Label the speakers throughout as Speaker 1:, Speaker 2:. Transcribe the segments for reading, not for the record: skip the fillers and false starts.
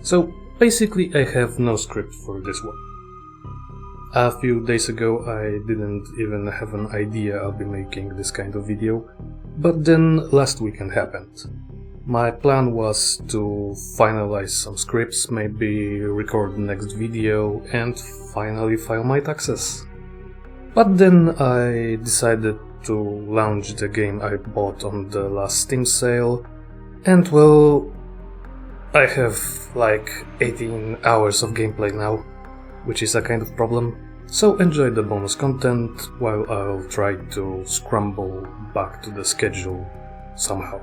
Speaker 1: So basically I have no script for this one. A few days ago I didn't even have an idea I'll be making this kind of video, but then last weekend happened. My plan was to finalize some scripts, maybe record the next video and finally file my taxes. But then I decided to launch the game I bought on the last Steam sale, and well, I have like 18 hours of gameplay now, which is a kind of problem. So enjoy the bonus content while I'll try to scramble back to the schedule somehow.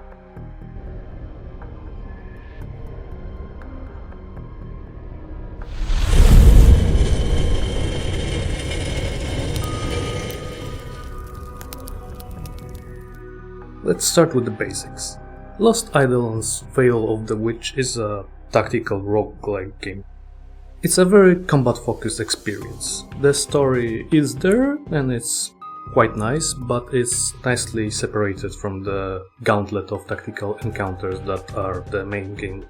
Speaker 1: Let's start with the basics. Lost Eidolons Veil of the Witch is a tactical roguelike game. It's a very combat-focused experience. The story is there and it's quite nice, but it's nicely separated from the gauntlet of tactical encounters that are the main game.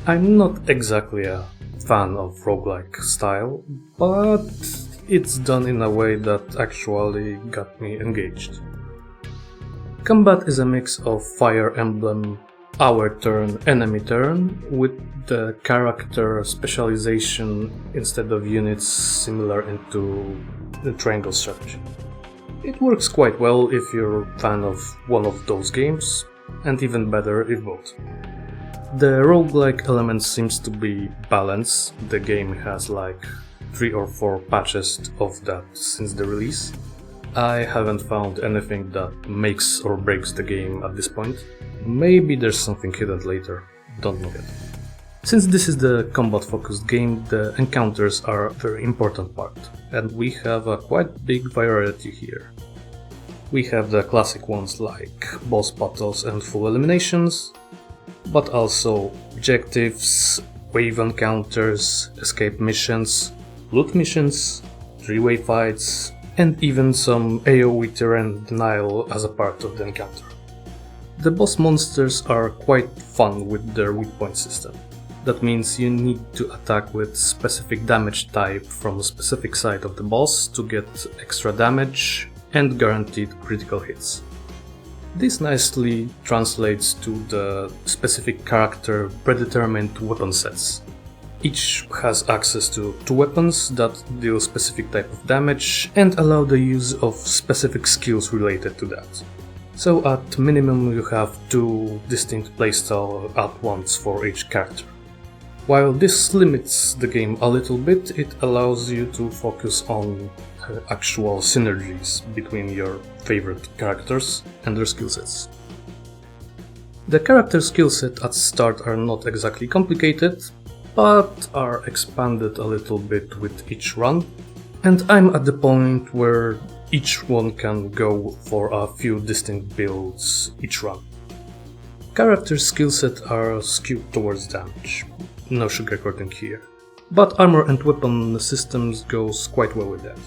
Speaker 1: I'm not exactly a fan of roguelike style, but it's done in a way that actually got me engaged. Combat is a mix of Fire Emblem, our turn, enemy turn, with the character specialization instead of units similar into the triangle strategy. It works quite well if you're a fan of one of those games, and even better if both. The roguelike element seems to be balanced. The game has like 3 or 4 patches of that since the release. I haven't found anything that makes or breaks the game at this point. Maybe there's something hidden later, don't know yet. Since this is the combat focused game, the encounters are a very important part, and we have a quite big variety here. We have the classic ones like boss battles and full eliminations, but also objectives, wave encounters, escape missions, loot missions, 3-way fights, and even some AoE terrain denial as a part of the encounter. The boss monsters are quite fun with their weak point system. That means you need to attack with specific damage type from a specific side of the boss to get extra damage and guaranteed critical hits. This nicely translates to the specific character predetermined weapon sets. Each has access to 2 weapons that deal specific type of damage and allow the use of specific skills related to that. So at minimum you have 2 distinct playstyle at once for each character. While this limits the game a little bit, it allows you to focus on actual synergies between your favorite characters and their skill sets. The character skill set at start are not exactly complicated, but are expanded a little bit with each run, and I'm at the point where each one can go for a few distinct builds each run. Character skill set are skewed towards damage, no sugarcoating here, but armor and weapon systems goes quite well with that.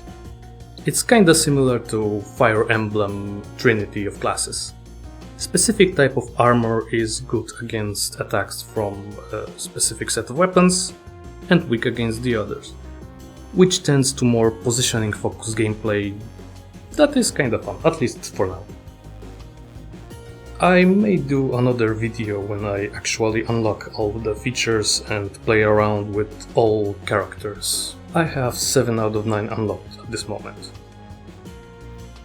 Speaker 1: It's kinda similar to Fire Emblem Trinity of classes. Specific type of armor is good against attacks from a specific set of weapons and weak against the others, which tends to more positioning focused gameplay that is kinda fun, at least for now. I may do another video when I actually unlock all the features and play around with all characters. I have 7 out of 9 unlocked at this moment.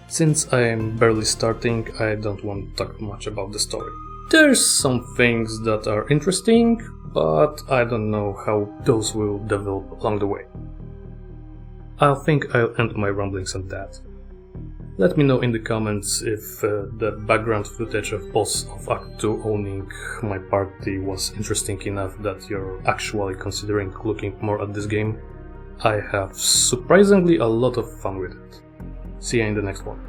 Speaker 1: Since I am barely starting, I don't want to talk much about the story. There's some things that are interesting, but I don't know how those will develop along the way. I think I'll end my ramblings on that. Let me know in the comments if the background footage of boss of Act 2 owning my party was interesting enough that you're actually considering looking more at this game. I have surprisingly a lot of fun with it. See you in the next one.